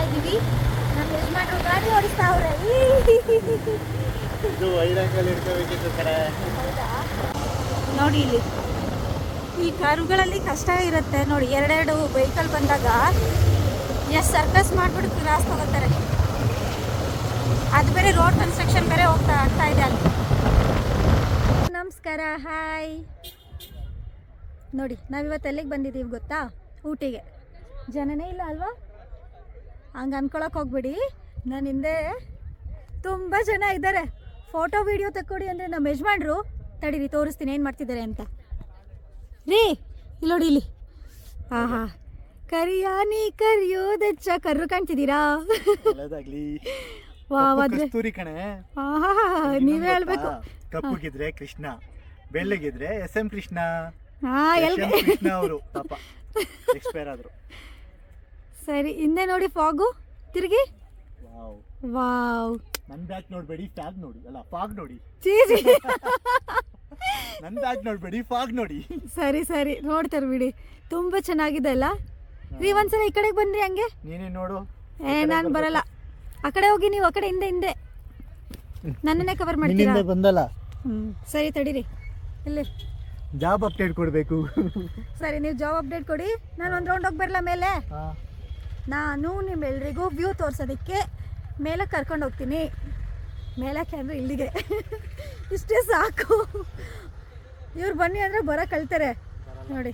ಇದೀವಿ. ನಮ್ಮ ಯಜಮಾನರು ಗಾಡಿ ಓಡಿಸ್ತಾವ್ರೆ. ಇದು ವೈರಂಗಲ್ಲಿ ಇಟ್ಕೋಬೇಕಿತ್ತು ಕರೆ. ನೋಡಿ ಇಲ್ಲಿ ಈ ಕಾರುಗಳಲ್ಲಿ ಕಷ್ಟ ಇರುತ್ತೆ ನೋಡಿ. ಎರಡೆರಡು ವೆಹಿಕಲ್ ಬಂದಾಗ ಎಷ್ಟು ಸರ್ಕಸ್ ಮಾಡಿಬಿಟ್ಟು ಕ್ರಾಸ್ ತಗೋತಾರೆ. ಅದು ಬೇರೆ ರೋಡ್ ಕನ್ಸ್ಟ್ರಕ್ಷನ್ ಬೇರೆ ಆಗ್ತಾ ಇದೆ ಅಲ್ಲಿ. ನಮಸ್ಕಾರ, ಹಾಯ್. ನೋಡಿ ನಾವಿವತ್ತು ಎಲ್ಲಿಗೆ ಬಂದಿದ್ದೀವಿ ಗೊತ್ತಾ? ಊಟಿಗೆ. ಜನನೇ ಇಲ್ಲ ಅಲ್ವಾ? ಹಂಗೆ ಅನ್ಕೊಳಕ್ಕೆ ಹೋಗ್ಬಿಡಿ. ನನ್ನ ಹಿಂದೆ ತುಂಬ ಜನ ಇದ್ದಾರೆ. ಫೋಟೋ ವಿಡಿಯೋ ತಕ್ಕೊಡಿ ಅಂದರೆ ನಮ್ಮ ಯಜಮಾನ್ರು ತಡೀರಿ ತೋರಿಸ್ತೀನಿ ಏನು ಮಾಡ್ತಿದ್ದಾರೆ ಅಂತ. ರೀ ಇಲ್ಲಿ ನೋಡಿ ಇಲ್ಲಿ. ಆಹಾ, ಕರಿಯಾನಿ ಕರಿಯೋದೆಚ್ಚ ಕರ್ರು ಕಾಣ್ತಿದ್ದೀರಾ? ಕಸ್ತೂರಿ ಕಣೆ. ನೀವೇ ಹೇಳ್ಬೇಕು. ಕಪ್ಪುಗಿದ್ರೆ ಕೃಷ್ಣ, ಬೆಳ್ಳಗಿದ್ರೆ SM ಕೃಷ್ಣ. ಕೃಷ್ಣ ಅವರು ಪಾಪ ಎಕ್ಸ್ಪೈರ್ ಆದ್ರು. ಸರಿ, ಹಿಂದೆ ನೋಡಿ ಫಾಗು ತಿರುಗಿ. ವಾವ್, ನನ್ನ ಬ್ಯಾಗ್ ನೋಡ್ಬೇಡಿ, ಫ್ಯಾಗ್ ನೋಡಿ. ಅಲ್ಲ, ಫಾಗ್ ನೋಡಿ. ನನ್ನ ಬ್ಯಾಗ್ ನೋಡ್ಬೇಡಿ, ಫಾಗ್ ನೋಡಿ. ಸರಿ ಸರಿ, ನೋಡ್ತಾರೆ ಬಿಡಿ. ತುಂಬಾ ಚೆನ್ನಾಗಿದೆ ಅಲ್ಲ ರೀ. ಒಂದ್ಸಲ ಈ ಕಡೆಗೆ ಬನ್ರಿ. ಹಂಗೆ ನೀನೇ ನೋಡು. ನಾನು ಬರಲ್ಲ. ಆ ಕಡೆ ಹೋಗಿ ನೀವು. ಆ ಕಡೆ ಹಿಂದೆ ನನ್ನನ್ನೇ ಕವರ್ ಮಾಡ್ತೀರಾ? ಬಂದಲ್ಲ. ಸರಿ ತಡೀರಿ. ಇಲ್ಲಿ ಜಾಬ್ ಅಪ್ಡೇಟ್ ಕೊಡಬೇಕು. ಸರಿ, ನೀವು ಜಾಬ್ ಅಪ್ಡೇಟ್ ಕೊಡಿ. ನಾನು ಒಂದು ರೌಂಡ್ ಹೋಗಿ ಬರಲ್ಲ ಮೇಲೆ. ನಾನು ನಿಮ್ಮೆಲ್ರಿಗೂ ವ್ಯೂ ತೋರ್ಸೋದಕ್ಕೆ ಮೇಲೆ ಕರ್ಕೊಂಡು ಹೋಗ್ತೀನಿ. ಮೇಲಕ್ಕೆ ಅಂದರೆ ಇಲ್ಲಿಗೆ. ಇಷ್ಟೇ ಸಾಕು. ಇವ್ರು ಬನ್ನಿ ಅಂದರೆ ಬರೋ ಕಳ್ತಾರೆ ನೋಡಿ.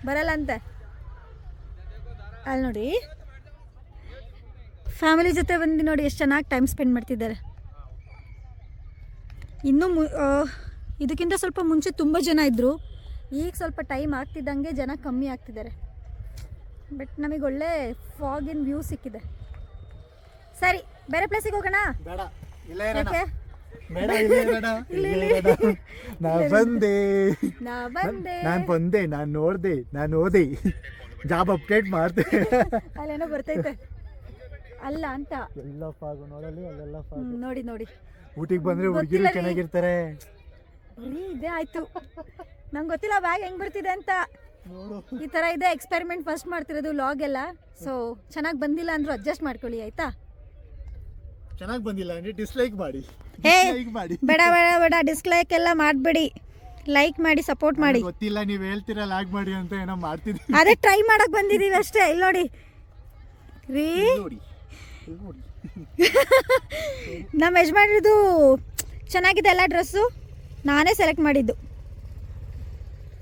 ಬರಲ್ಲ ಅಂತೆ. ಅಲ್ಲಿ ನೋಡಿ, ಫ್ಯಾಮಿಲಿ ಜೊತೆ ಬಂದು ನೋಡಿ ಎಷ್ಟು ಚೆನ್ನಾಗಿ ಟೈಮ್ ಸ್ಪೆಂಡ್ ಮಾಡ್ತಿದ್ದಾರೆ. ಇನ್ನೂ ಇದಕ್ಕಿಂತ ಸ್ವಲ್ಪ ಮುಂಚೆ ತುಂಬ ಜನ ಇದ್ದರು. ಈಗ ಸ್ವಲ್ಪ ಟೈಮ್ ಆಗ್ತಿದ್ದಂಗೆ ಜನ ಕಮ್ಮಿ ಆಗ್ತಿದ್ದಾರೆ. ಬಟ್ ನಮಗೆ ಒಳ್ಳೆ ಫಾಗಿನ್ ವ್ಯೂ ಸಿಕ್ಕಿದೆ. ಸರಿ, ಬೇರೆ ಪ್ಲೇಸಿಗೆ ಹೋಗೋಣ. ಯಾಕೆ? ನಾನು ಓದೆ ಜಾಬ್ ಅಪ್ಡೇಟ್ ಮಾಡ್ದೆ. ಅಲ್ಲೇನೋ ಬರ್ತೈತೆ ಅಲ್ಲ ಅಂತ. ಎಲ್ಲ ಫಾಗು ನೋಡಲಿ, ಅಲ್ಲೆಲ್ಲ ಫಾಗು. ನೋಡಿ ನೋಡಿ, ಊಟಿಗೆ ಬಂದ್ರೆ ಹುಡುಗಿರು ಚೆನ್ನಾಗಿರ್ತಾರೆ. ಬರೀ ಇದೇ ಆಯ್ತು. ನಂಗೆ ಗೊತ್ತಿಲ್ಲ ಬ್ಯಾಗ್ ಹೆಂಗ್ ಬರ್ತಿದೆ ಅಂತ. ಈ ತರ ಇದೆ ಎಕ್ಸ್ಪೆರಿಮೆಂಟ್. ಫಸ್ಟ್ ಮಾಡ್ತಿರೋದು ವ್ಲಾಗ್ ಎಲ್ಲ. ಸೊ ಚೆನ್ನಾಗಿ ಬಂದಿಲ್ಲ ಅಂದ್ರೂ ಅಡ್ಜಸ್ಟ್ ಮಾಡ್ಕೊಳ್ಳಿ, ಆಯ್ತಾ? ಚೆನ್ನಾಗಿ ಬಂದಿಲ್ಲ ಅಂದ್ರೆ ಡಿಸ್ಲೈಕ್ ಮಾಡಿ. ಬೇಡ ಬೇಡ ಬೇಡ, ಡಿಸ್ಲೈಕ್ ಎಲ್ಲ ಮಾಡಬೇಡಿ. ಲೈಕ್ ಮಾಡಿ, ಸಪೋರ್ಟ್ ಮಾಡಿ. ಗೊತ್ತಿಲ್ಲ, ನೀವು ಹೇಳ್ತೀರಾ ಲಾಗ್ ಮಾಡಿ ಅಂತ. ಏನೋ ಮಾಡ್ತಿದ್ವಿ, ಅದೇ ಟ್ರೈ ಮಾಡಕ್ ಬಂದಿದೀವಿ ಅಷ್ಟೇ. ಇಲ್ಲಿ ನೋಡಿ ರೀ, ನಮ್ಮ ಯಜಮಾನ್ರದು ಚೆನ್ನಾಗಿದೆ ಅಲ್ಲ ಡ್ರೆಸ್ಸು. ನಾನೇ ಸೆಲೆಕ್ಟ್ ಮಾಡಿದ್ದು.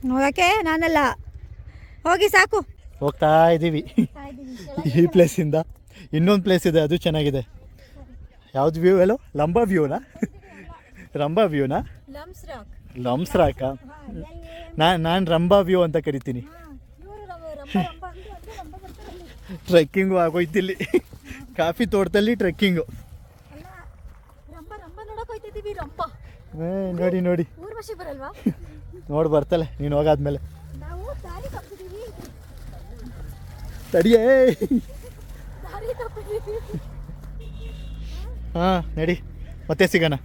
ನೋಡಕ್ಕೆ ನಾನಲ್ಲ. ಹೋಗಿ ಸಾಕು. ಹೋಗ್ತಾ ಇದ್ದೀವಿ ಈ ಪ್ಲೇಸಿಂದ. ಇನ್ನೊಂದು ಪ್ಲೇಸ್ ಇದೆ, ಅದು ಚೆನ್ನಾಗಿದೆ. ಯಾವ್ದು ವ್ಯೂ ಹೇಳು? ರಂಬಾ ವ್ಯೂನಾ? ಲಮ್ಸ್ ರಾಕ. ನಾನು ರಂಬಾ ವ್ಯೂ ಅಂತ ಕರಿತೀನಿ. ಟ್ರೆಕ್ಕಿಂಗು ಆಗೋಯ್ತಿಲ್ಲಿ. ಕಾಫಿ ತೋಟದಲ್ಲಿ ಟ್ರೆಕ್ಕಿಂಗು. ನೋಡಿ ನೋಡಿ, ನೋಡಿ ಬರ್ತಲ್ಲ ನೀನು ಹೋಗಾದ್ಮೇಲೆ. ತಡಿಯೇ. ಹಾ, ನಡಿ, ಮತ್ತೆ ಸಿಗೋಣ.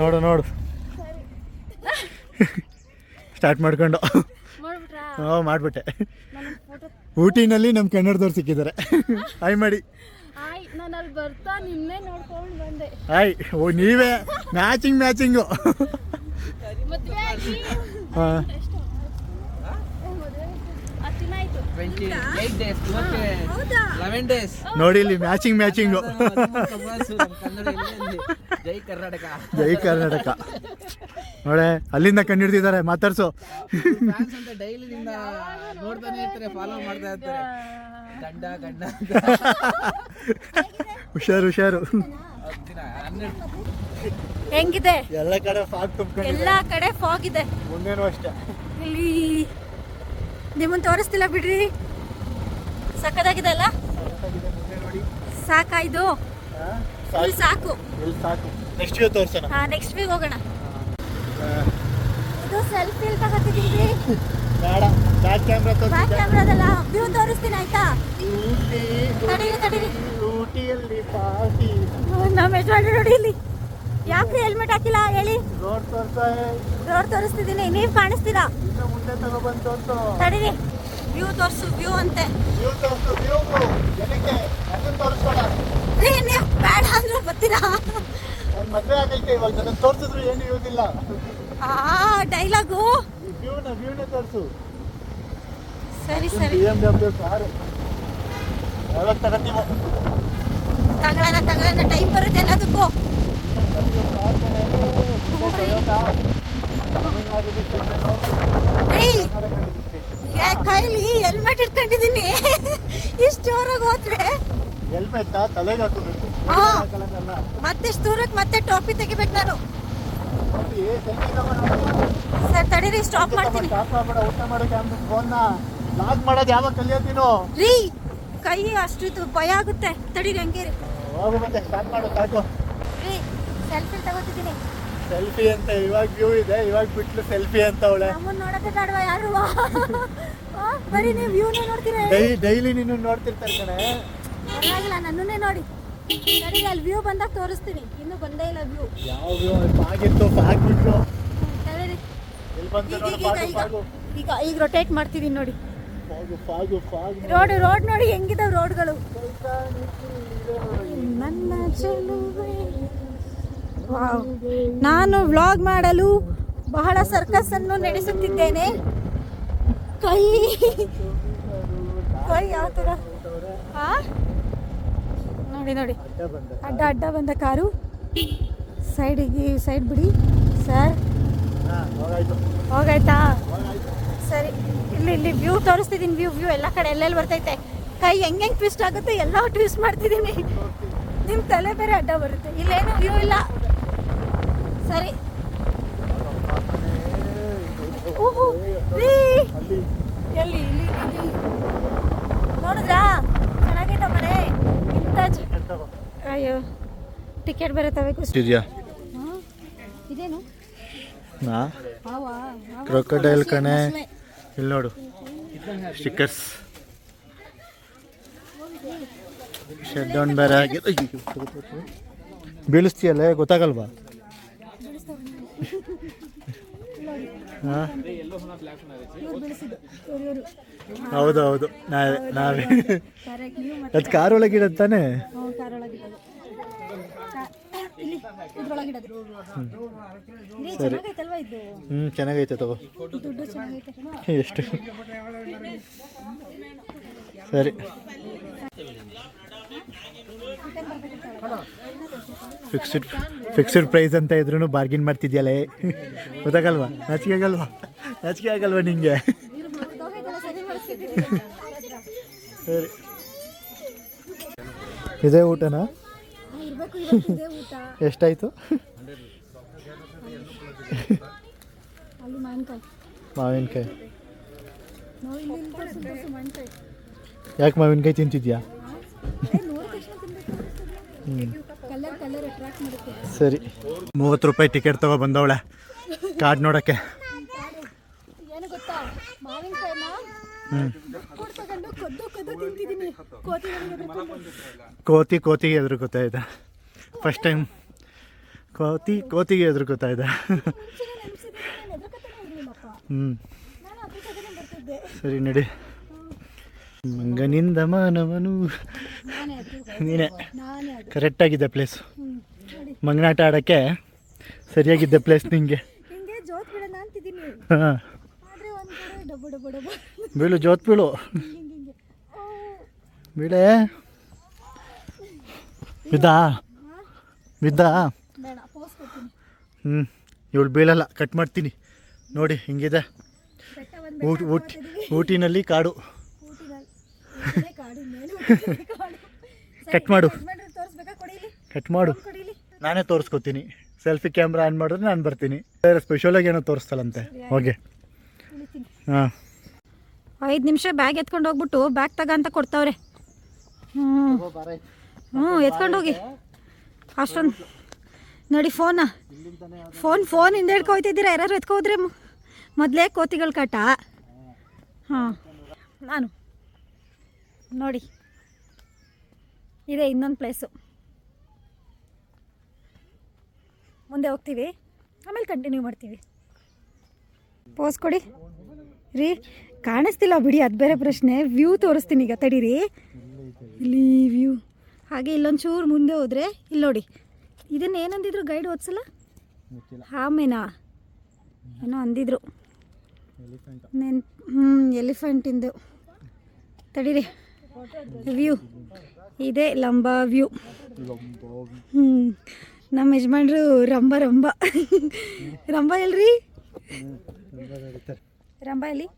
ನೋಡು ನೋಡು, ಸ್ಟಾರ್ಟ್ ಮಾಡ್ಕೊಂಡು. ಮಾಡ್ಬಿಟ್ಟೆ. ಊಟಿನಲ್ಲಿ ನಮ್ಮ ಕನ್ನಡದವ್ರು ಸಿಕ್ಕಿದ್ದಾರೆ. ಹಾಯ್ ಮಾಡಿ. ಹಾಯ್. ಓ, ನೀವೇ ಮ್ಯಾಚಿಂಗು. ಹಾಂ, 28 days, 11 days. ನೋಡಿ ಇಲ್ಲಿ ಮ್ಯಾಚಿಂಗು. ಜೈ ಕರ್ನಾಟಕ. ನೋಡೆ, ಅಲ್ಲಿಂದ ಕಂಡಿಡ್ತಿದ್ದಾರೆ. ಮಾತಾಡ್ಸು. ಫ್ಯಾನ್ಸ್ ಅಂತ ಡೈಲಿ ನಿನ್ನ ನೋಡ್ತಾನೆ ಇರ್ತಾರೆ, ಫಾಲೋ ಮಾಡ್ತಾ ಇರ್ತಾರೆ. ಗಂಡ ಹುಷಾರು. ಹೆಂಗಿದೆ? ಎಲ್ಲ ಕಡೆ ಫಾಗ್ ತುಂಬಿಕೊಂಡಿದೆ. ಎಲ್ಲ ಕಡೆ ಫಾಗ್ ಇದೆ. ಮುಂದೇನು ಅಷ್ಟೇ. ಇಲ್ಲಿ ನಿಮ್ಮನ್ನು ತೋರಿಸ್ತಿಲ್ಲ ಬಿಡ್ರಿ. ಸಕ್ಕದಾಗಿದೆ ಅಲ್ಲ? ಸಾಕಾಯ್ತು. ಇಲ್ಲಿ ಸಾಕು. ನೆಕ್ಸ್ಟ್ ವ್ಯೂ ತೋರಿಸೋಣ. ನೆಕ್ಸ್ಟ್ ವೀಕ್ ಹೋಗೋಣ. ಇದು ಸೆಲ್ಫಿ ತಗೋತಿದ್ದೀವಿ. ಬೇಡ, ಬ್ಯಾಕ್ ಕ್ಯಾಮ್ರಾದಲ್ಲ, ವ್ಯೂ ತೋರಿಸ್ತೀನಿ ಆಯ್ತಾ? ತಡೀರಿ. ಊಟಿಯಲ್ಲಿ ಪಾರ್ಟಿ. ನಮ್ಮ ಯಜಮಾನ್ರು ನೋಡಿ ಇಲ್ಲಿ. ಯಾಕ್ರಿ ಹೆಲ್ಮೆಟ್ ಹಾಕಿಲ್ಲ ಹೇಳಿ? ರೋಡ್ ತೋರಿಸ್ತಿದ್ದೀನಿ, ನೀವು ಕಾಣಿಸ್ತೀರಾ? ಮುಂದೆ ತಗೊಬಂತು. ತಡೀರಿ. ವ್ಯೂ ತೋರಿಸು ವ್ಯೂ ಅಂತೆ. ವ್ಯೂ ತೋರಿಸು ವ್ಯೂ ಏನಕ್ಕೆ ಅದನ್ನ ತೋರಿಸ್ಬೇಡ. ರೀ ನೀವು ಬೇಡ ಅಂದ್ರೆ ಬರ್ತೀರಾ? ನನ್ನ ಮದುವೆ ಆಗೈತೆ ಇವಾಗ ನನ್ನ ತೋರಿಸಿದ್ರು ಏನು ಯೂಸ್ ಇಲ್ಲ. ಡೈಲಾಗು ವ್ಯೂನ ತೋರಿಸು. ಸರಿ ಸರಿ BMW ಕಾರು ಯಾವಾಗ ತಗೋತೀವೋ ತಗೊಳ್ಳೋಣ ಟೈಮ್ ಬರುತ್ತೆ ಎಲ್ಲದಕ್ಕೂ. ಕೈಲಿ ಹೆಲ್ಮೆಟ್ ಇಟ್ಕೊಂಡಿದ್ದೀನಿ. ಇಷ್ಟು ಜೋರಾಗಿ ಹೋದ್ರೆ ಹೆಲ್ಮೆಟ್ ತಲೆಗೆ ಹಾಕೋಬೇಕು. ಮತ್ತಿಷ್ಟು ದೂರಕ್ಕೆ ಮತ್ತೆ ಟೋಪಿ ತೆಗಿಬೇಕು ನಾನು. ಸರ್ ತಡೀರಿ ಸ್ಟಾಪ್ ಮಾಡ್ತೀನಿ. ಊಟ ಮಾಡೋಕೆ ಫೋನ್ನ ಲಾಕ್ ಮಾಡೋದು ಯಾವಾಗ ಕಲಿಯೋತೀನೋ ರೀ. ಕೈ ಅಷ್ಟು ಭಯ ಆಗುತ್ತೆ. ತಡೀರಿ ಹಂಗೆ ಹೋಗು ಮತ್ತೆ ಸ್ಟಾರ್ಟ್ ಮಾಡು ಸಾಕು. ರೀ ಸೆಲ್ಫಿ ತಗೋತಿದ್ದೀನಿ. ಸೆಲ್ಫಿ ಅಂತ ಇವಾಗ ವ್ಯೂ ಇದೆ, ಇವಾಗ ಬಿಟ್ಲು ಸೆಲ್ಫಿ ಅಂತ ಅವಳೆ. ನಮ್ಮನ್ನ ನೋಡಕ್ಕೆ ಬೇಡವಾ ಯಾರು? ಬರೀ ನೀವು ವ್ಯೂನೇ ನೋಡ್ತೀರಾ? ಡೈಲಿ ನೀನು ನೋಡ್ತಿರ್ತಾರೆ ಕಣೆ. ಪರವಾಗಿಲ್ಲ ನನ್ನನ್ನೇ ನೋಡಿ. ಸರಿ ಅಲ್ಲಿ ವ್ಯೂ ಬಂದಾಗ ತೋರಿಸ್ತೀನಿ. ಇನ್ನೂ ಬಂದೇ ಇಲ್ಲ ವ್ಯೂ. ಯಾವ ವ್ಯೂ ಆಗಿತ್ತು ಆಗ್ಬಿಟ್ಲು. ತಡೀರಿ ಎಲ್ಲಿ ಬಂತು ನೋಡು ಫಾಗು. ಈಗ ರೊಟೇಟ್ ಮಾಡ್ತಿದ್ದೀನಿ ನೋಡಿ. ಫಾಗು ರೋಡ್ ನೋಡಿ ಹೆಂಗಿದಾವೆ ರೋಡ್ಗಳು. ನನ್ನ ಚೆಲುವೆ. ವಾವ್. ನಾನು ವ್ಲಾಗ್ ಮಾಡಲು ಬಹಳ ಸರ್ಕಸ್ ಅನ್ನು ನಡೆಸುತ್ತಿದ್ದೇನೆ. ಕೈ ಯಾವ ಥರ ನೋಡಿ ಅಡ್ಡ ಬಂದ ಕಾರು. ಸೈಡ್ ಬಿಡಿ ಸರ್. ಹೋಗಾಯ್ತಾ? ಸರಿ ಇಲ್ಲಿ ವ್ಯೂ ತೋರಿಸ್ತಿದ್ದೀನಿ. ವ್ಯೂ ಎಲ್ಲ ಕಡೆ ಎಲ್ಲೆಲ್ಲಿ ಬರ್ತೈತೆ. ಕೈ ಹೆಂಗೆ ಟ್ವಿಸ್ಟ್ ಆಗುತ್ತೆ ಎಲ್ಲ ಟ್ವಿಸ್ಟ್ ಮಾಡ್ತಿದ್ದೀನಿ. ನಿಮ್ಮ ತಲೆ ಬೇರೆ ಅಡ್ಡ ಬರುತ್ತೆ. ಇಲ್ಲೇನು ವ್ಯೂ ಇಲ್ಲ. ಸರಿ ಎಲ್ಲಿ ಇಲ್ಲಿ ನೋಡಿದ್ರಾ? ಚೆನ್ನಾಗೈತ ಮನೆ. ಅಯ್ಯೋ ಟಿಕೆಟ್ ಬೇರೆ ತಗೋಬೇಕು. ಇದೇನು ಕ್ರೊಕೊಡೈಲ್ ಕಣೆ. ಇಲ್ಲಿ ನೋಡು ಸ್ಟಿಕ್ಕರ್ಸ್. ಶಟ್ ಡೌನ್ ಬೇರೆ ಆಗಿದೆ. ಬೀಳಿಸ್ತೀಯಲ್ಲ ಗೊತ್ತಾಗಲ್ವಾ? ಹೌದು ನಾವೇ ಅದು ಕಾರ್ ಒಳಗಿಡೋದು ತಾನೇ. ಸರಿ ಚೆನ್ನಾಗೈತೆ ತಗೋ. ಎಷ್ಟು ಸರಿ. ಫಿಕ್ಸ್ಡ್ ಪ್ರೈಸ್ ಅಂತ ಇದ್ರೂ ಬಾರ್ಗಿನ್ ಮಾಡ್ತಿದ್ಯಲ್ಲ. ಗೊತ್ತಾಗಲ್ವಾ? ನಾಚಿಕೆ ಆಗಲ್ವಾ ನಿಂಗೆ? ಸರಿ ಇದೇ ಊಟನಾ? ಎಷ್ಟಾಯ್ತು? ಮಾವಿನಕಾಯಿ. ಯಾಕೆ ಮಾವಿನಕಾಯಿ ತಿಂತಿದ್ಯಾ? ಸರಿ 30 ರೂಪಾಯಿ ಟಿಕೆಟ್ ತಗೋ ಬಂದವಳೆ ಕಾರ್ಡ್ ನೋಡಕ್ಕೆ. ಕೋತಿಗೆ ಎದುರು ಗೊತ್ತಾಯ್ತಾ? ಫಸ್ಟ್ ಟೈಮ್ ಕೋತಿಗೆ ಎದುರು ಗೊತ್ತಾಯ್ತಾ? ಸರಿ ನಡಿ. ಮಂಗನಿಂದ ಮಾನವನು. ನೀನೇ ಕರೆಕ್ಟಾಗಿದೆ ಪ್ಲೇಸ್. ಮಂಗನಾಟ ಆಡೋಕ್ಕೆ ಸರಿಯಾಗಿದ್ದ ಪ್ಲೇಸ್ ನಿಂಗೆ. ಹಾಂ ಬೀಳು ಜೋತ್ ಬೀಳು ಬೀಳೆ. ಬಿದ್ದ ಇವಳು ಬೀಳಲ್ಲ. ಕಟ್ ಮಾಡ್ತೀನಿ ನೋಡಿ ಹಿಂಗಿದೆ. ಊಟಿನಲ್ಲಿ ಕಾಡು. ಕಟ್ ಮಾಡು ನಾನೇ ತೋರಿಸ್ಕೊತೀನಿ. ಸೆಲ್ಫಿ ಕ್ಯಾಮ್ರಾ ಆನ್ ಮಾಡಿದ್ರೆ ನಾನು ಬರ್ತೀನಿ. ಸ್ಪೆಷಲಾಗಿ ಏನೋ ತೋರಿಸ್ತಲ್ಲಂತೆ. ಓಕೆ ಹಾಂ 5 ನಿಮಿಷ ಬ್ಯಾಗ್ ಎತ್ಕೊಂಡು ಹೋಗ್ಬಿಟ್ಟು ಬ್ಯಾಗ್ ತಗ ಅಂತ ಕೊಡ್ತಾವ್ರೆ. ಎತ್ಕೊಂಡೋಗಿ ಅಷ್ಟೊಂದು ನೋಡಿ. ಫೋನ್ ಹಿಂದೆ ಹಿಡ್ಕೊಯ್ತಿದ್ದೀರಾ? ಯಾರು ಎತ್ಕೋದ್ರೆ ಮೊದಲೇ ಕೋತಿಗಳ ಕಾಟ. ಹಾಂ ನಾನು ನೋಡಿ ಇದೆ ಇನ್ನೊಂದು ಪ್ಲೇಸು. ಮುಂದೆ ಹೋಗ್ತೀವಿ, ಆಮೇಲೆ ಕಂಟಿನ್ಯೂ ಮಾಡ್ತೀವಿ. ಪೋಸ್ ಕೊಡಿ ರೀ. ಕಾಣಿಸ್ತಿಲ್ಲ ಬಿಡಿ, ಅದು ಬೇರೆ ಪ್ರಶ್ನೆ. ವ್ಯೂ ತೋರಿಸ್ತೀನಿ ಈಗ, ತಡೀರಿ. ಇಲ್ಲಿ ವ್ಯೂ. ಹಾಗೆ ಇಲ್ಲೊಂಚೂರು ಮುಂದೆ ಹೋದರೆ ಇಲ್ಲಿ ನೋಡಿ, ಇದನ್ನ ಏನಂದಿದ್ರು ಗೈಡ್ ಓದ್ಸಲ್ಲ? ಆಮೇನಾ ಏನೋ ಅಂದಿದ್ರು. ಎಲಿಫೆಂಟಿಂದು. ತಡೀರಿ, ವ್ಯೂ ಇದೆ, ಲಂಬ ವ್ಯೂ. ನಮ್ಮ ಯಜಮಾನ್ರು ರಂಬ ರಂಬ ಎಲ್ರಿ? ರಂಬ ಎಲ್ಲಿ?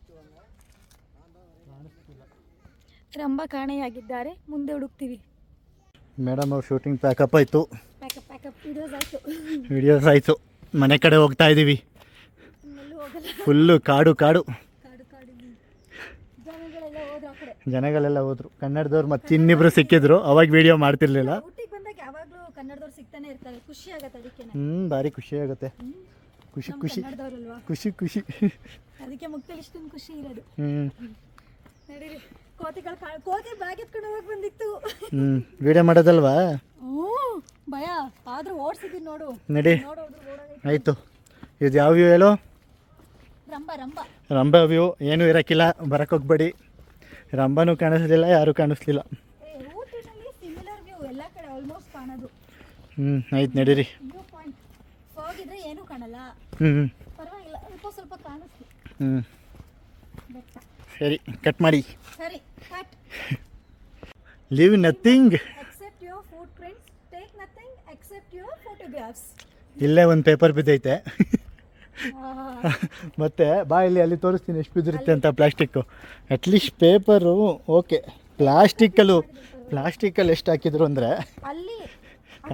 ರಂಬ ಕಾಣೆಯಾಗಿದ್ದಾರೆ, ಮುಂದೆ ಹುಡುಕ್ತೀವಿ. ಮೇಡಮ್ ಅವ್ರ ಶೂಟಿಂಗ್ ಪ್ಯಾಕಪ್ ಆಯಿತು, ಪ್ಯಾಕಪ್ ವಿಡಿಯೋಸ್ ಆಯಿತು. ಮನೆ ಕಡೆ ಹೋಗ್ತಾ ಇದ್ದೀವಿ. ಫುಲ್ಲು ಕಾಡು ಕಾಡು. ಜನಗಳೆಲ್ಲ ಹೋದ್ರು. ಕನ್ನಡದವ್ರು ಮತ್ತೆ ಇನ್ನಿಬ್ರು ಸಿಕ್ಕಿದ್ರು, ಅವಾಗ ವಿಡಿಯೋ ಮಾಡ್ತಿರ್ಲಿಲ್ಲ. ಊಟಿಗೆ ಬಂದಾಗ ಯಾವಾಗಲೂ ಕನ್ನಡದವ್ರು ಸಿಗ್ತಾನೆ ಇರ್ತಾರೆ, ಖುಷಿ ಆಗತ್ತೆ ಅದಕ್ಕೆ. ಭಾರಿ ಖುಷಿ ಆಗುತ್ತೆ. ಖುಷಿ ಖುಷಿ ಖುಷಿ ಖುಷಿ ಅದಕ್ಕೆ ಮುಕ್ತಲ್ಲಿ ಇಷ್ಟೊಂದು ಖುಷಿ ಇರೋದು. ನಡೀರಿ, ಕೋತಿ ಬ್ಯಾಗ್ ಎತ್ಕೊಂಡು ಹೋಗಕ್ ಬಂದಿತ್ತು. ವಿಡಿಯೋ ಮಾಡೋದಲ್ವಾ? ಭಯ ಆದ್ರೂ ಓಡಿಸಿದೀನಿ ನೋಡು. ನಡಿ, ಆಯ್ತು. ಇದು ಯಾವ ವ್ಯೂ ಹೇಳು? ರಂಬ ವ್ಯೂ. ಏನೂ ಇರೋಕ್ಕಿಲ್ಲ, ಬರಕ್ಕೆ ಹೋಗ್ಬೇಡಿ. ರಂಬನೂ ಕಾಣಿಸ್ಲಿಲ್ಲ, ಯಾರೂ ಕಾಣಿಸ್ಲಿಲ್ಲ. ಆಯ್ತು, ನಡೀರಿ. ಏನು ಕಾಣಲ್ಲ, ಪರವಾಗಿಲ್ಲ, ಸ್ವಲ್ಪ ಕಾಣಿಸ್ತು. ಸರಿ, ಕಟ್ ಮಾಡಿ. ಸರಿ, cut. Leave nothing accept your foot prints, take nothing accept your photographs. ಇಲ್ಲೇ ಒಂದು ಪೇಪರ್ ಬಿದ್ದೈತೆ. ಮತ್ತೆ ಬಾ, ಇಲ್ಲಿ ಅಲ್ಲಿ ತೋರಿಸ್ತೀನಿ ಎಷ್ಟು ಬಿದ್ದಿರುತ್ತೆ ಅಂತ. Plastic, at least paper okay. ಪ್ಲಾಸ್ಟಿಕ್ಕಲ್ಲಿ ಎಷ್ಟು ಹಾಕಿದ್ರು ಅಂದರೆ ಅಲ್ಲಿ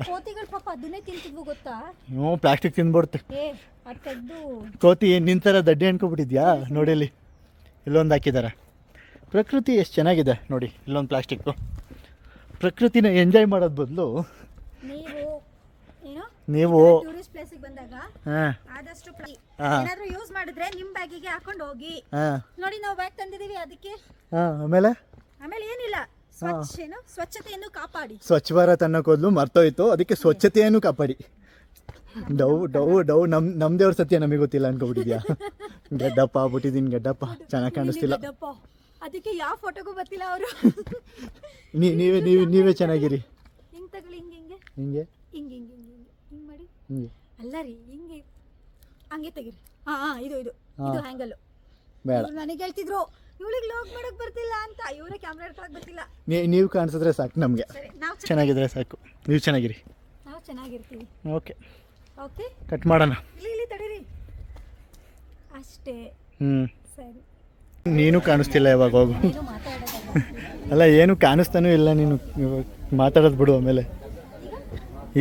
ಕೋತಿಗಳು ಪಾಪ ಅದನ್ನೇ ತಿಂತಿದ್ವು ಗೊತ್ತಾ? ಹ್ಞೂ, ಪ್ಲಾಸ್ಟಿಕ್ ತಿಂದ್ಬಿಡುತ್ತೆ. ತೆಗೆದು ಕೋತಿ ನಿಂತರ ದಡ್ಡಿ ಅನ್ಕೊಬಿಟ್ಟಿದ್ಯಾ? ನೋಡಿ, ಇಲ್ಲಿ ಇಲ್ಲೊಂದು ಹಾಕಿದ್ದಾರೆ. ಪ್ರಕೃತಿ ಎಷ್ಟು ಚೆನ್ನಾಗಿದೆ ನೋಡಿ. ಇಲ್ಲೊಂದು ಪ್ಲಾಸ್ಟಿಕ್ಕು. ಪ್ರಕೃತಿನ ಎಂಜಾಯ್ ಮಾಡೋದು ಬದಲು ನೀವು ಟೂರಿಸ್ಟ್ ಪ್ಲೇಸಿಗೆ ಬಂದಾಗ ಆದಷ್ಟು ಏನಾದ್ರೂ ಯೂಸ್ ಮಾಡಿದ್ರೆ ನಿಮ್ಮ ಬ್ಯಾಗಿಗೆ ಹಾಕೊಂಡು ಹೋಗಿ. ನೋಡಿ, ನಾವು ಬ್ಯಾಗ್ ತಂದಿದೀವಿ ಅದಕ್ಕೆ. ಆಮೇಲೆ ಏನಿಲ್ಲ, ಸ್ವಚ್ಛತೆಯನ್ನು ಕಾಪಾಡಿ. ಸ್ವಚ್ಛ ಭಾರತ್ ಅನ್ನೋಕೆ ಹೋದ್ಲು, ಮರ್ತೋಯ್ತು. ಅದಕ್ಕೆ ಸ್ವಚ್ಛತೆಯನ್ನು ಕಾಪಾಡಿ. ಡವ್ ನಮ್ ದೇವ್ರ ಸತ್ಯ ನಮಗೆ ಗೊತ್ತಿಲ್ಲ ಅನ್ಕೊಬಿಟ್ಟಿದ್ಯಾ? ಗಡ್ಡಪ್ಪ ಆಗ್ಬಿಟ್ಟಿದ್ದೀನಿ. ಗಡ್ಡಪ್ಪ ಚೆನ್ನಾಗಿ ಕಾಣಿಸ್ತಿಲ್ಲ. ಅದಕ್ಕೆ ಯಾವ ಫೋಟೋಗೂ ಬರ್ತಿಲ್ಲ ಅವರು. ನೀವೇ ಚೆನ್ನಾಗಿರಿ. ಹಿಂಗೆ ತಗೊಳ್ಳಿ, ಹಿಂಗೆ ಹಿಂಗೆ ಮಾಡಿ. ಅಲ್ಲ ರೀ, ಹಿಂಗೆ ಹಂಗೆ ತೆಗಿರಿ. ಇದು ಹ್ಯಾಂಗಲ್. ಬೇಡ, ನನಗೆ ಹೇಳ್ತಿದ್ರು ಇವಳಿಗೆ ಲಾಗ್ ಮಾಡಕ್ ಬರ್ತಿಲ್ಲ ಅಂತ. ಇವರೇ ಕ್ಯಾಮ್ರಾ ಇಟ್ಕೊಳಕ್ ಬರ್ತಿಲ್ಲ. ನೀವು ಕಾಣಿಸಿದ್ರೆ ಸಾಕು ನಮಗೆ. ಚೆನ್ನಾಗಿದ್ರೆ ಸಾಕು. ನೀವು ಚೆನ್ನಾಗಿರಿ, ನಾವು ಚೆನ್ನಾಗಿರ್ತೀವಿ. ಓಕೆ, ಕಟ್ ಮಾಡೋಣ. ಇಲ್ಲಿ ತಡೀರಿ ಅಷ್ಟೇ. ಸರಿ, ನೀನು ಕಾಣಿಸ್ತಿಲ್ಲ. ಯಾವಾಗ ಹೋಗು. ಅಲ್ಲ, ಏನು ಕಾಣಿಸ್ತಾನೂ ಇಲ್ಲ. ನೀನು ಇವಾಗ ಮಾತಾಡೋದು ಬಿಡು. ಆಮೇಲೆ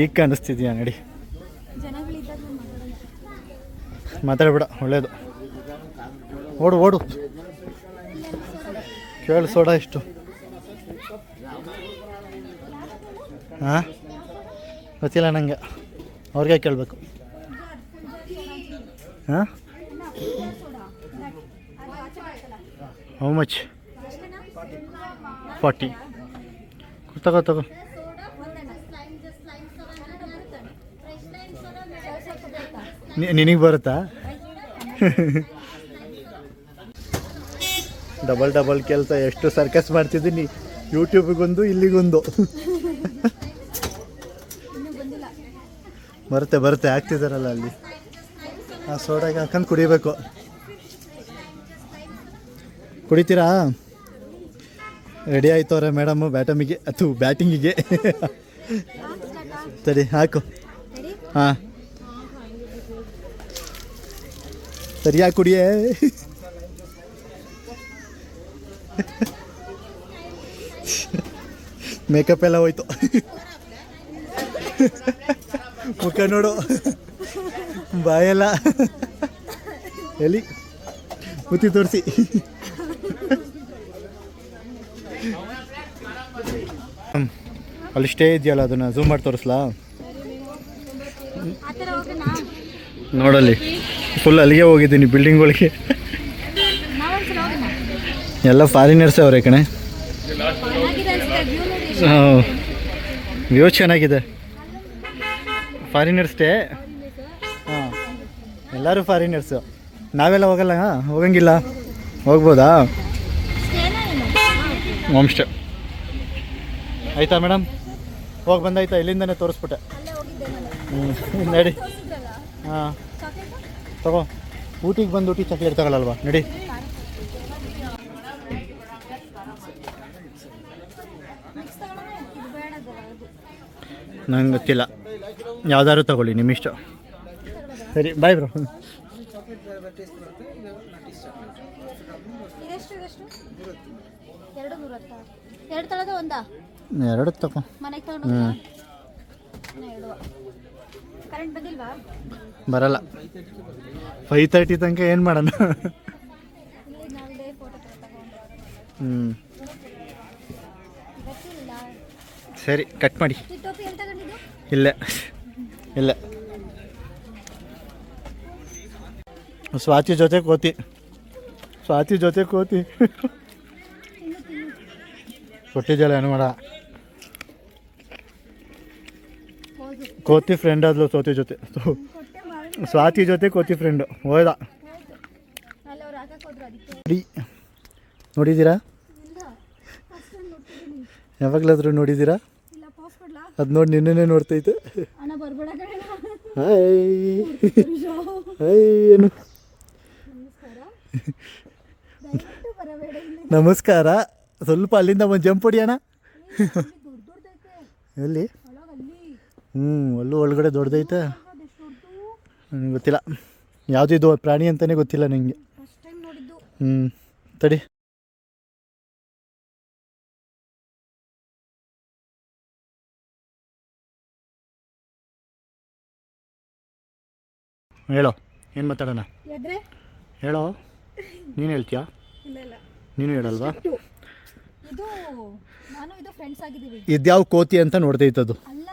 ಈಗ ಕಾಣಿಸ್ತಿದ್ಯಾ? ನಡಿ, ಮಾತಾಡಬೇಡ, ಒಳ್ಳೇದು. ಓಡು. ಕೇಳು, ಸೋಡಾ ಎಷ್ಟು? ಗೊತ್ತಿಲ್ಲ ನಂಗೆ, ಅವ್ರಿಗೆ ಕೇಳಬೇಕು. How much? 40. ತಗೋ. ನಿನಗೆ ಬರುತ್ತಾ? ಡಬಲ್ ಕೆಲಸ. ಎಷ್ಟು ಸರ್ಕಸ್ ಮಾಡ್ತಿದ್ದೀನಿ. ಯೂಟ್ಯೂಬಿಗೊಂದು, ಇಲ್ಲಿಗೊಂದು. ಬರುತ್ತೆ ಹಾಕ್ತಿದ್ದಾರಲ್ಲ ಅಲ್ಲಿ. ಆ ಸೋಡಾಗೆ ಹಾಕೊಂಡು ಕುಡಿಬೇಕು. ಕುಡಿತೀರಾ? ರೆಡಿ ಆಯ್ತವ್ರೆ ಮೇಡಮ್ಮು ಬ್ಯಾಟಿಂಗಿಗೆ. ಸರಿ, ಹಾಕು. ಸರಿಯಾಗಿ ಕುಡಿಯೇ. ಮೇಕಪ್ ಎಲ್ಲ ಹೋಯ್ತು. ಮುಖ ನೋಡು, ಬಾಯೆಲ್ಲ ಎಲ್ಲಿ ಮುತ್ತಿ ತೋರಿಸಿ. ಅಲ್ಲಿ ಸ್ಟೇ ಇದೆಯಲ್ಲ, ಅದನ್ನು ಝೂಮ್ ಮಾಡಿ ತೋರಿಸ್ಲಾ? ನೋಡಲ್ಲಿ ಫುಲ್ ಅಲ್ಲಿಗೆ ಹೋಗಿದ್ದೀನಿ, ಬಿಲ್ಡಿಂಗ್ಗಳಿಗೆ. ಎಲ್ಲ ಫಾರಿನರ್ಸೇ ಅವರೇ ಕಣೆ. ವ್ಯೂ ಚೆನ್ನಾಗಿದೆ. Foreigner stay. ಎಲ್ಲರೂ ಫಾರಿನರ್ಸು. ನಾವೆಲ್ಲ ಹೋಗಂಗಿಲ್ಲ. ಹೋಗ್ಬೋದಾ? ಸ್ಟೇನಾ ಇಲ್ಲ? ಹೋಮ್ ಸ್ಟೇ ಆಯಿತಾ ಮೇಡಮ್? ಹೋಗಿ ಬಂದಾಯ್ತಾ? ಇಲ್ಲಿಂದನೇ ತೋರಿಸ್ಬಿಟ್ಟೆ. ಅಲ್ಲೇ ಹೋಗಿದ್ದೆ ನಾನು. ನಡಿ. ತೋರಿಸಿದ್ರಲ್ಲ ಹಾಂ ಚಾಕ್ಲೇಟು? ತಗೋ. ಊಟಿಗೆ ಬಂದು ಊಟಿ ಚಾಕ್ಲೇಟ್ ತಗೊಳ್ಳಲ್ವಾ? ನಡಿ. ಮಿಕ್ಸ್ ತಗೊಳ್ಳೋಣ? ಇದು ಬೇಡ ಅದು. ನಂಗೆ ಗೊತ್ತಿಲ್ಲ, ಯಾವ್ದಾದ್ರು ತಗೊಳ್ಳಿ ನಿಮ್ಮ ಇಷ್ಟ. ಸರಿ ಬಾಯ್ ಬ್ರೋ. ಇದೆಷ್ಟು ಇದೆಷ್ಟು? 2 ಎರಡು ತಳದ ಒಂದಾ? ಎರಡು ತಗೋ. ಮನೆಗೆ ತಗೊಂಡು ಎರಡು. ಕರೆಂಟ್ ಬಂದಿಲ್ವಾ? ಬರಲ್ಲ. 5:30 ತನಕ ಏನು ಮಾಡೋಣ? ಇಲ್ಲಿ ನಾವಿದೆ ಫೋಟೋ ತಗೊಂಡು. ಗೊತ್ತಿಲ್ಲ. ಸರಿ ಕಟ್ ಮಾಡಿ. ಈ ಟೋಪಿ ಎಲ್ಲಿ ತಗೊಂಡಿದ್ದು? ಇಲ್ಲ ಇಲ್ಲ, ಸ್ವಾತಿ ಜೊತೆ ಕೋತಿ. ಕೊಟ್ಟಿದ್ದಲ್ಲ ಏನು ಮಾಡ. ಕೋತಿ ಫ್ರೆಂಡ್ ಆದ್ಲು ಸ್ವಾತಿ ಜೊತೆ. ಸ್ವಾತಿ ಜೊತೆ ಕೋತಿ ಫ್ರೆಂಡು ಹೋಯ್ದ. ಅಲ್ಲಿ ಅವ್ರು ಹಾಕಕ್ಕೆ ಹೋದ್ರು ಅದಕ್ಕೆ. ನೋಡಿದ್ದೀರಾ? ಇಲ್ಲ ಅಷ್ಟೊಂದು ನೋಡ್ತಿದ್ದೀನಿ. ಯಾವಾಗಲಾದ್ರೂ ನೋಡಿದ್ದೀರಾ? ಇಲ್ಲ ಪೋಸ್ ಕೊಡ್ಲಾ? ಅದು ನೋಡಿ ನಿನ್ನೆ ನೋಡ್ತೈತೆ. ಅಣ್ಣ ಬರ್ಬೇಡ ಕಣ. ಹಾಯ್ ಏನು ನಮಸ್ಕಾರ. ದಯವಿಟ್ಟು ಬರಬೇಡ ಇಲ್ಲಿ. ನಮಸ್ಕಾರ. ಸ್ವಲ್ಪ ಅಲ್ಲಿಂದ ಒಂದು ಜಂಪ್ ಹೊಡಿಯೋಣ. ದೊಡ್ಡದೈತೆ ಎಲ್ಲಿ? ಒಳಗಲ್ಲಿ. ಅಲ್ಲೂ ಒಳಗಡೆ ದೊಡ್ಡದೈತೆ. ಅದೆಷ್ಟು ದೊಡ್ಡದು? ನನಗೆ ಗೊತ್ತಿಲ್ಲ ಯಾವುದು ಇದು ಪ್ರಾಣಿ ಅಂತಲೇ ಗೊತ್ತಿಲ್ಲ ನನಗೆ. ಫಸ್ಟ್ ಟೈಮ್ ನೋಡಿದ್ದು. ತಡಿ. ಹೇಳೋ, ಏನು ಮಾತಾಡೋಣ? ಎದ್ರೆ? ಹೇಳೋ, ನೀನು ಹೇಳ್ತೀಯಾ? ಇಲ್ಲ ಇಲ್ಲ. ನೀನು ಹೇಳಲ್ವಾ? ಇದು ನಾನು ಇದು ಫ್ರೆಂಡ್ಸ್ ಆಗಿದ್ದೀವಿ. ಇದ್ಯಾವ ಕೋತಿ ಅಂತ ನೋಡ್ತೈತದು? ಅಲ್ಲ,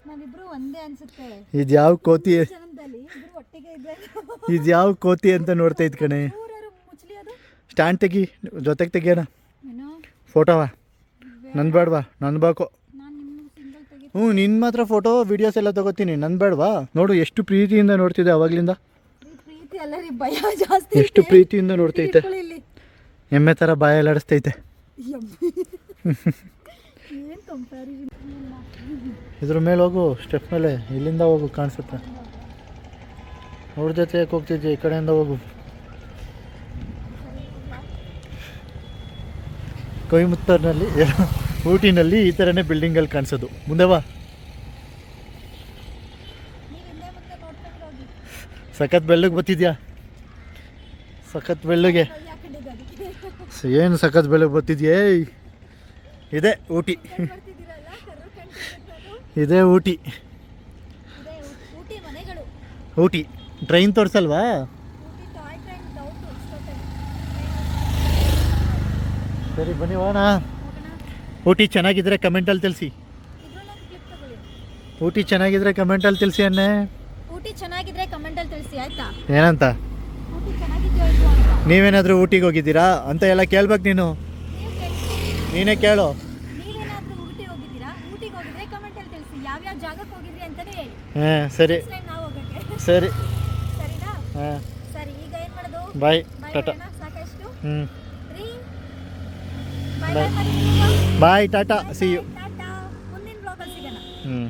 ನಾವಿಬ್ರು ಒಂದೇ ಅನ್ಸುತ್ತೆ. ಇದ್ಯಾವ ಕೋತಿ? ಜನ್ಮದಲ್ಲಿ ಇಬ್ರು ಒಟ್ಟಿಗೆ ಇದ್ರೆ. ಇದ್ಯಾವ ಕೋತಿ ಅಂತ ನೋಡ್ತೈತೆ ಕಣೆ. ಊರವರು ಮುಚ್ಲಿ ಅದು. ಸ್ಟ್ಯಾಂಡ್ ತೆಗಿ, ಜೊತೆಗೆ ತೆಗಿಯೋಣ ಏನೋ ಫೋಟೋವಾ? ನಂದು ಬೇಡವಾ? ನಂದು ಬೇಕು. ನಾನು ನಿಮ್ಮ ಸಿಂಗಲ್ ತೆಗಿ. ನಿನ್ನ ಮಾತ್ರ ಫೋಟೋ ವೀಡಿಯೋಸ್ ಎಲ್ಲ ತಗೋತೀನಿ, ನಂದು ಬೇಡವಾ? ನೋಡು ಎಷ್ಟು ಪ್ರೀತಿಯಿಂದ ನೋಡ್ತಿದ್ದೆ ಅವಾಗ್ಲಿಂದ. ಪ್ರೀತಿ ಅಲ್ಲ ರೀ, ಭಯ ಜಾಸ್ತಿ. ಎಷ್ಟು ಪ್ರೀತಿಯಿಂದ ನೋಡ್ತೈತೆ. ಇಟ್ಕೊಳ್ಳಿ ಇಲ್ಲಿ. ಎಮ್ಮೆ ಥರ ಬಾಯಲ್ಲಾಡಿಸ್ತೈತೆ. ಏನು ಕಂಪ್ಯಾರಿಸನ್. ಇದ್ರ ಮೇಲೆ ಹೋಗು, ಸ್ಟೆಪ್ ಮೇಲೆ. ಇಲ್ಲಿಂದ ಹೋಗು, ಕಾಣಿಸುತ್ತೆ. ಅವ್ರ ಜೊತೆ ಯಾಕೆ ಹೋಗ್ತಿದ್ದೆ? ಈ ಕಡೆಯಿಂದ ಹೋಗು. ಕೊಯಮತ್ತೂರಿನಲ್ಲಿ ಊಟಿನಲ್ಲಿ ಈ ಥರನೇ ಬಿಲ್ಡಿಂಗಲ್ಲಿ ಕಾಣಿಸೋದು. ಮುಂದೆ ಬಾ. ನೀವು ಹಿಂದೆ ಮುಂದೆ ನೋಡ್ಕೊಂಡು ಹೋಗಿ. ಸಖತ್ ಬೆಳ್ಳಗೆ ಬರ್ತಿದ್ಯಾ? ಸಖತ್ ಬೆಳ್ಳಗೆ ಕೈ ಹಾಕೊಂಡಿದ್ದು ಅದಕ್ಕೆ. ಏನು ಸಖತ್ ಬೆಳ್ಳಗೆ ಬರ್ತಿದ್ಯೇ? ಇದೆ ಊಟಿ. ಬರ್ತಿದ್ದೀರಲ್ಲ ಕರ್ರು ಕಂಡು. ಇದೇ ಊಟಿ. ಇದೆ ಊಟಿ ಮನೆಗಳು. ಊಟಿ ಟ್ರೈನ್ ತೋರಿಸಲ್ವಾ? ಊಟಿ ಟಾಯ್ ಟ್ರೈನ್ ಡೌಟು ಅಷ್ಟೊತ್ತೆ. ಸರಿ ಬನ್ನಿ ಹೋಗೋಣ. ಹೋಗೋಣ. ಊಟಿ ಚೆನ್ನಾಗಿದ್ರೆ ಕಮೆಂಟಲ್ಲಿ ತಿಳಿಸಿ. ಇದ್ರಲ್ಲೊಂದು ಕ್ಲಿಪ್ ತಗೊಳ್ಳಿ. ಊಟಿ ಚೆನ್ನಾಗಿದ್ರೆ ಕಮೆಂಟಲ್ಲಿ ತಿಳಿಸಿ ಅನ್ನೇ. ಊಟಿ ಚೆನ್ನಾಗಿದ್ರೆ ಕಮೆಂಟಲ್ಲಿ ತಿಳಿಸಿ ಆಯ್ತಾ? ಏನಂತ? ಊಟಿ ಚೆನ್ನಾಗಿದ್ಯೋ ಇಲ್ವೋ ಅಂತ. ನೀವೇನಾದರೂ ಊಟಿಗೆ ಹೋಗಿದ್ದೀರಾ ಅಂತ ಎಲ್ಲ ಕೇಳ್ಬೇಕು ನೀನು. ನೀವು ಕೇಳಿ. ನೀನೇ ಕೇಳು. ನೀವೇನಾದ್ರೂ ಊಟಿಗೆ ಹೋಗಿದ್ದೀರಾ? ಊಟಿಗೆ ಹೋಗಿದ್ರೆ ಕಮೆಂಟಲ್ಲಿ ತಿಳಿಸಿ. ಯಾವ್ಯಾವ ಜಾಗಕ್ಕೆ ಹೋಗಿದ್ರಿ ಅಂತಾನೆ ಹೇಳಿ. ಹಾಂ ಸರಿ ನೆಕ್ಸ್ಟ್ ಟೈಮ್ ನಾವು ಹೋಗಕ್ಕೆ. ಸರಿ. ಸರಿನಾ? ಹಾಂ ಸರಿ, ಈಗ ಏನು ಮಾಡೋದು? ಬಾಯ್ ಬಾಯ್ ಟಾಟಾ. ಹೇಳೋಣ? ಸಾಕಷ್ಟು? ಹ್ಞೂ ರೀ ಬಾಯ್ ಬಾಯ್. ಬಾಯ್ ಮಾಡಿ. ಬಾಯ್ ಟಾಟಾ ಸಿ ಯು. ಟಾಟಾ. ಮುಂದಿನ ಬ್ಲಾಗಲ್ಲಿ ಸಿಗೋಣ. ಹ್ಞೂ